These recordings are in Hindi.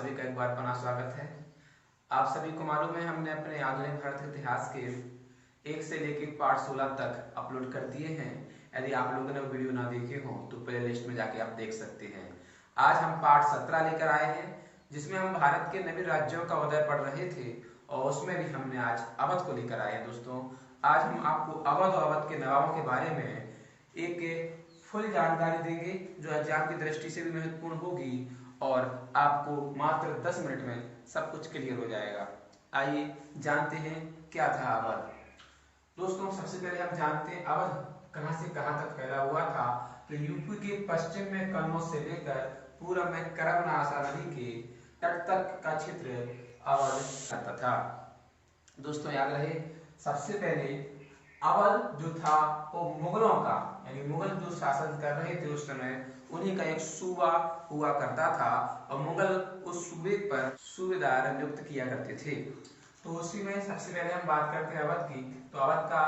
सभी का एक बार पुनः स्वागत है। आप सभी को मालूम है हमने अपने आधुनिक भारत के इतिहास के 1 से लेकर पार्ट 16 तक अपलोड कर दिए हैं। यदि आप लोगों ने वो वीडियो ना देखे हो तो प्ले लिस्ट में जाके आप देख सकते हैं। आज हम पार्ट 17 लेकर आए हैं, जिसमें हम भारत के नवीन राज्यों का उदय पढ़ रहे थे और उसमें भी हमने आज अवध को लेकर आए हैं। दोस्तों, आज हम आपको अवध और अवध के नवाबों के बारे में एक फुल जानकारी देंगे जो एग्जाम की दृष्टि से भी महत्वपूर्ण होगी और आपको मात्र 10 मिनट में सब कुछ क्लियर हो जाएगा। आइए जानते हैं क्या था अवध। दोस्तों, सबसे पहले हम जानते हैं अवध कहां से कहां तक फैला हुआ था। तो यूपी के पश्चिम में कन्नौज से लेकर पूर्व में करमनाशा नदी के तट तक का क्षेत्र अवध कहता था। दोस्तों याद रहे, सबसे पहले अवध जो था वो मुगलों का, यानी मुगल जो शासन कर रहे थे उस समय, उन्हीं का एक सूबा हुआ करता था और मुगल उस सूबे पर सूबेदार नियुक्त किया करते थे। तो उसी में सबसे पहले हम बात करते हैं अवध की। तो अवध का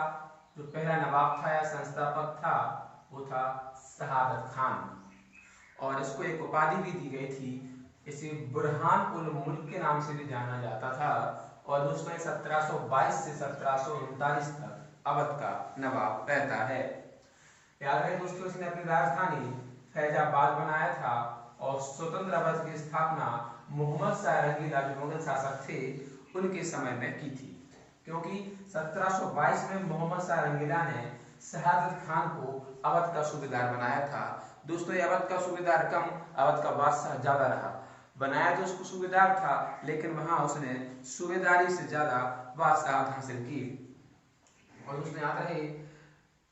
जो पहला नवाब था या संस्थापक था वो था शहादत खान और इसको एक उपाधि भी दी गई थी। इसे बुरहान उल मुल्क के नाम से भी जाना जाता था। और दोस्तों 1722 से 1739 तक अवध का नवाब रहता है। याद रहे दोस्तों, इसने अपनी राजधानी फैजाबाद बनाया था और स्वतंत्र अवध की स्थापना मोहम्मद शाह रंगीला जो मुगल शासक थे उनके समय में की थी, क्योंकि 1722 में मोहम्मद शाह रंगीला ने शहादत खान को अवध का सूबेदार बनाया था। दोस्तों, ये अवध का सूबेदार कम, अवध का बादशाह ज्यादा रहा। बनाया तो उसको सूबेदार था, लेकिन वहां उसने सूबेदारी से ज्यादा बादशाहत हासिल की। और उसने याद रहे,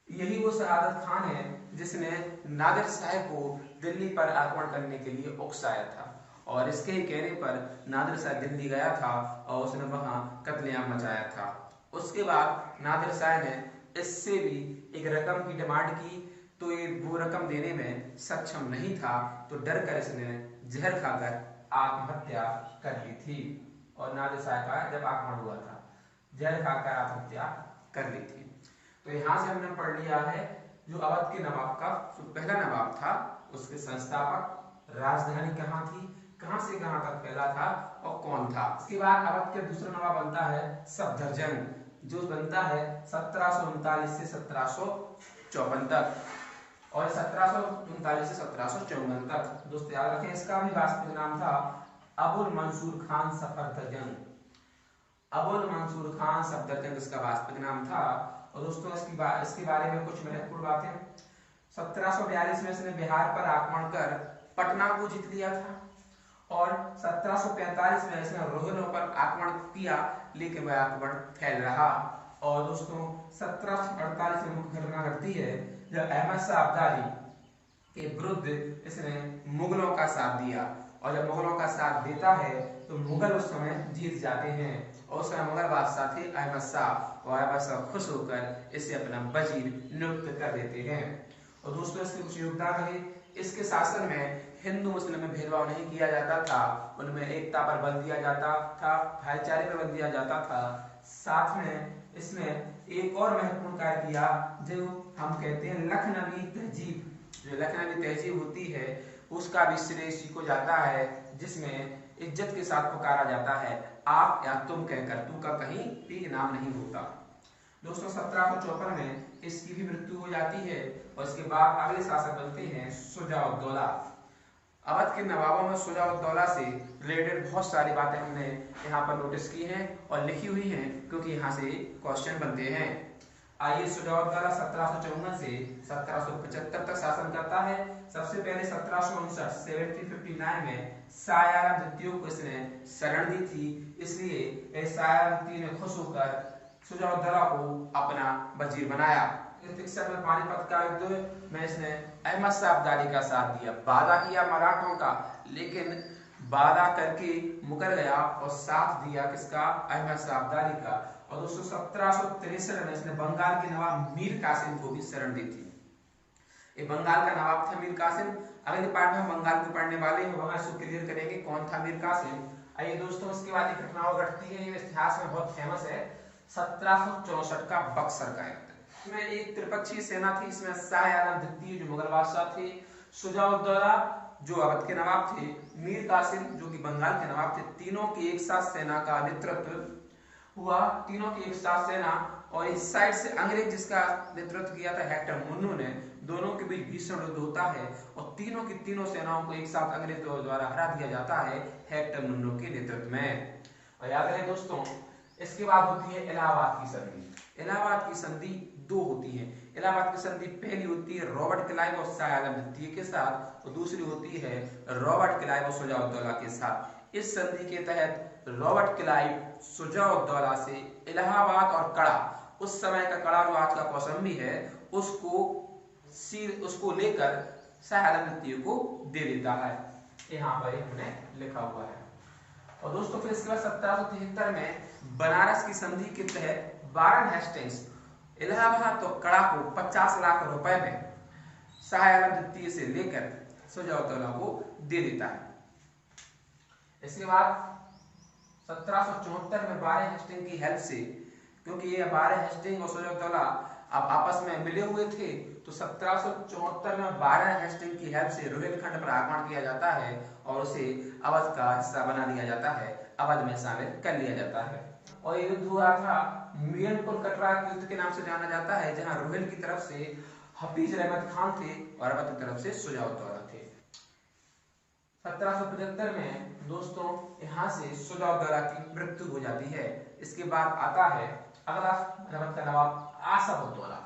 यही वो शहादत खान है जिसने नादिर शाह को दिल्ली पर आक्रमण करने के लिए उकसाया था और इसके ही कहने पर नादिर शाह दिल्ली गया था और उसने वहां कत्लेआम मचाया था। उसके बाद नादिर शाह ने इससे भी एक रकम की डिमांड की, तो ये वो रकम देने में सक्षम नहीं था, तो डर कर इसने जहर खाकर आत्महत्या कर ली थी। और नादिर शाह का जब आक्रमण हुआ था, जहर खाकर आत्महत्या कर ली थी। तो यहाँ से हमने पढ़ लिया है जो अवध के नवाब का जो पहला नवाब था, उसके संस्थापक, राजधानी कहाँ थी, कहाँ से कहाँ तक फैला था और कौन था। इसके बाद अवध के दूसरा नवाब बनता है सफदरजंग, जो बनता है 1739 से 1754 तक और 1739 से 1754 तक। दोस्तों याद रखें, इसका भी वास्तविक नाम था अबुल मंसूर खान सफदरजंग। अबुल मंसूर खान सफदरजंग इसका वास्तविक नाम था। और दोस्तों इसके बारे में कुछ महत्वपूर्ण बातें। 1742 में इसने बिहार पर आक्रमण कर पटना को जीत लिया था और 1745 में इसने रोहिलों पर आक्रमण किया, लेकिन वह आक्रमण फैल रहा। और दोस्तों 1748 में मुख्य घटना घटती है जब अहमद शाह अब्दाली के विरुद्ध इसने मुगलों का साथ दिया और जब मुगलों का साथ देता है तो मुगल उस समय जीत जाते हैं और उस समय मुगल बादशाह थे अहमद शाह और अहमद शाह खुश होकर इसे अपना वजीर नियुक्त कर देते हैं। और दोस्तों इसके कुछ योगदान रहे। इसके शासन में हिंदू मुस्लिम में भेदभाव नहीं किया जाता था, उनमें एकता पर बल दिया जाता था, भाईचारे पर बल दिया जाता था। साथ में इसने एक और महत्वपूर्ण कार्य किया जो हम कहते हैं लखनवी तहजीब। जो लखनवी तहजीब होती है उसका भी श्रेय इसी को जाता है, जिसमें इज्जत के साथ पुकारा जाता है आप या तुम कहकर, तू का कहीं भी नाम नहीं होता। दोस्तों 1754 में इसकी भी मृत्यु हो जाती है और इसके बाद अगले शासक बनते हैं शुजा-उद-दौला। अवध के नवाबों में शुजा-उद-दौला से रिलेटेड बहुत सारी बातें हमने यहाँ पर नोटिस की हैं और लिखी हुई हैं, क्योंकि यहाँ से क्वेश्चन बनते हैं। आइए, शुजा-उद-दौला 1754 से 1775 तक शासन करता है। सबसे पहले 1759 में शाह आलम द्वितीय को इसने शरण दी थी, इसलिए शाह आलम द्वितीय ने खुश होकर शुजा-उद-दौला को अपना वजीर बनाया। में पानीपत का युद्ध में इसने अहमद शाह अब्दाली का साथ दिया, वादा किया मराठों का, लेकिन वादा करके मुकर गया और साथ दिया किसका, अहमद शाह अब्दाली का। और दोस्तों 1763 में इसने बंगाल के नवाब मीर कासिम को भी शरण दी थी। ये बंगाल का नवाब था मीर कासिम। अगले पार्ट में हम बंगाल को पढ़ने वाले हैं, वहां इसको क्लियर करेंगे कौन था मीर कासिम। आइए दोस्तों, इसके बाद एक घटना और घटती है, ये इतिहास में बहुत फेमस है, 1764 का बक्सर का युद्ध। इसमें एक त्रिपक्षीय सेना थी, इसमें शाह आलम द्वितीय जो मुगल बादशाह थे, शुजा-उद-दौला जो अवध के नवाब थे, मीर कासिम जो कि बंगाल के नवाब थे, तीनों की एक साथ सेना का नेतृत्व हुआ। तीनों की एक साथ सेना, और इस साइड से अंग्रेज जिसका नेतृत्व किया था हेक्टर मुन्नू ने, दोनों के बीच भीषण युद्ध होता है और तीनों की तीनों सेनाओं को एक साथ अंग्रेजों द्वारा हरा दिया जाता है हेक्टर मुन्नू के नेतृत्व में। और याद रहे दोस्तों, इसके बाद होती है इलाहाबाद की संधि। इलाहाबाद की संधि दो होती है। इलाहाबाद की संधि पहली होती है रॉबर्ट क्लाइव और शाह आलम द्वितीय के साथ, और दूसरी होती है रॉबर्ट क्लाइव और शुजा-उद-दौला के साथ। इस संधि के तहत रॉबर्ट क्लाइव शुजा-उद-दौला से इलाहाबाद और कड़ा, उस समय का कड़ा जो आज का कौशाम्बी है, उसको लेकर शाह आलम द्वितीय को दे देता है। यहाँ पर हमने लिखा हुआ है। और दोस्तों फिर इसके बाद 1773 में बनारस की संधि के तहत वारन हेस्टिंग्स इलाहाबाद तो कड़ा को 50 लाख रुपए में शाह आलम द्वितीय से लेकर शुजा-उद-दौला को दे देता है। इसके बाद 1774 में वारन हेस्टिंग की हेल्प से, क्योंकि ये वारन हेस्टिंग और शुजा-उद-दौला अब आपस में मिले हुए थे, तो 1774 में वारन हेस्टिंग की हेल्प से रोहिलखंड पर आक्रमण किया जाता है और उसे अवध का हिस्सा बना दिया जाता है, अवध में शामिल कर लिया जाता है। और ये युद्ध हुआ था मीरपुर कटरा के युद्ध के नाम से जाना जाता है, जहां रोहिल की तरफ से हफीज रहमत खान थे और अवध की तरफ से शुजा-उद-दौला थे। 1775 में दोस्तों यहाँ से शुजा-उद-दौला की मृत्यु हो जाती है। इसके बाद आता है अगला अवध का नवाब आसफ-उद-दौला।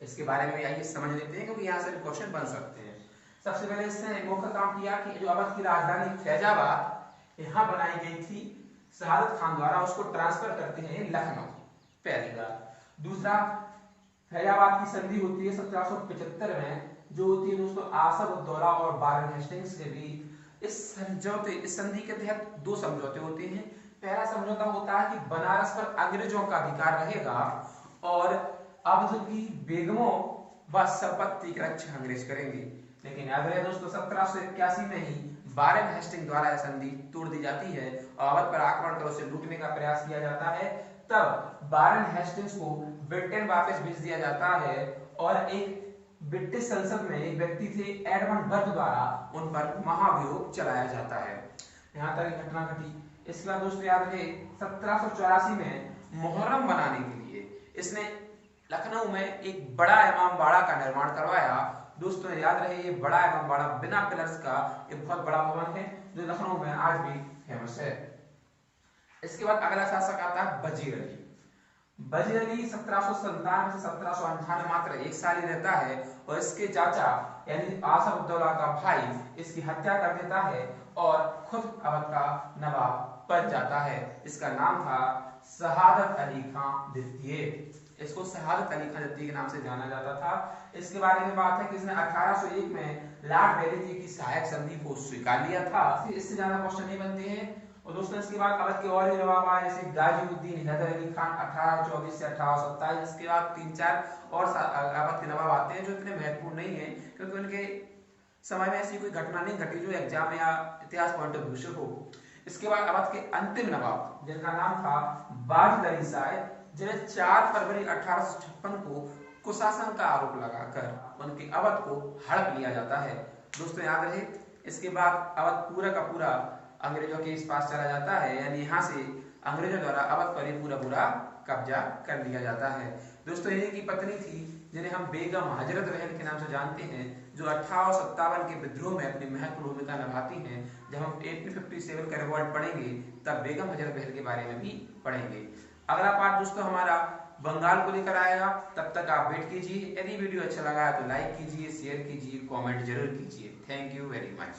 इसके बारे में आइए समझ लेते हैं, क्योंकि यहाँ से भी क्वेश्चन बन सकते हैं। सबसे पहले इसने मुख्य काम किया कि जो अवध की राजधानी फैजाबाद यहाँ बनाई गई थी शहादत खान द्वारा, उसको ट्रांसफर करते हैं लखनऊ, पहली बात। दूसरा, फैजाबाद की संधि होती है 1775 में, जो होती है दोस्तों आसफ-उद-दौला और वारन हेस्टिंग्स के बीच। इस संधि के तहत दो समझौते होते हैं। पहला समझौता होता है कि बनारस पर अंग्रेजों का अधिकार रहेगा और अवध की बेगमों व संपत्ति की रक्षा अंग्रेज करेंगे। लेकिन याद रहे दोस्तों, 1781 में ही वारन हेस्टिंग द्वारा यह संधि तोड़ दी जाती है और अवध पर आक्रमण कर उसे लूटने का प्रयास किया जाता है। तब वारन हेस्टिंग्स को ब्रिटेन वापस भेज दिया जाता है और एक ब्रिटिश संसद में एक व्यक्ति थे एडमंड बर्ग द्वारा उन पर महाभियोग चलाया जाता है। यहाँ तक घटना घटी। इसके बाद दोस्तों याद रहे 1784 में मुहर्रम मनाने के लिए इसने लखनऊ में एक बड़ा इमाम बाड़ा का निर्माण करवाया। दोस्तों याद रहे ये बड़ा इमाम बाड़ा बिना पिलर्स का एक बहुत बड़ा भवन है जो लखनऊ में आज भी फेमस है। इसके बाद अगला शासक आता है वजीर अली। वजीर अली 1797 से 1798 मात्र 1 साल ही रहता है और इसके चाचा यानी आसफ-उद-दौला का भाई इसकी हत्या कर देता है और खुद अवध का नवाब बन जाता है। इसका नाम था शहादत अली खान द्वितीय। इसको शहादत अली खान द्वितीय के नाम से जाना जाता था। इसके बारे में बात है कि इसने 1801 में लॉर्ड वेलिंगटन की सहायक संधि को स्वीकार लिया था। इससे ज्यादा क्वेश्चन नहीं बनते हैं। और दोस्तों इसके बाद अवध के और भी नवाब आए, जैसे गाजीउद्दीन हैदर अली खान 1824 से 1827। इसके बाद 3-4 और अवध के नवाब आते हैं जो इतने महत्वपूर्ण नहीं है, क्योंकि उनके समय में ऐसी कोई घटना नहीं घटी जो एग्जाम या इतिहास पॉइंट ऑफ व्यू से हो। इसके बाद अवध के अंतिम नवाब जिनका नाम था वाजिद अली शाह, जिन्हें 4 फरवरी 1856 को कुशासन का आरोप लगाकर उनके अवध को हड़प लिया जाता है। दोस्तों याद रहे, इसके बाद अवध पूरा का पूरा अंग्रेजों के इस पास चला जाता है, यानी यहाँ से अंग्रेजों द्वारा अवध पर ही पूरा कब्जा कर लिया जाता है। दोस्तों इन्हीं की पत्नी थी जिन्हें हम बेगम हजरत बहन के नाम से जानते हैं, जो 1857 के विद्रोह में अपनी महत्वपूर्ण भूमिका निभाती हैं। जब हम 1857 का रिवॉल्ट पढ़ेंगे तब बेगम हजरत बहन के बारे में भी पढ़ेंगे। अगला पार्ट दोस्तों हमारा बंगाल को लेकर आएगा। तब तक आप वेट कीजिए। यदि वीडियो अच्छा लगा है तो लाइक कीजिए, शेयर कीजिए, कमेंट जरूर कीजिए। Thank you very much.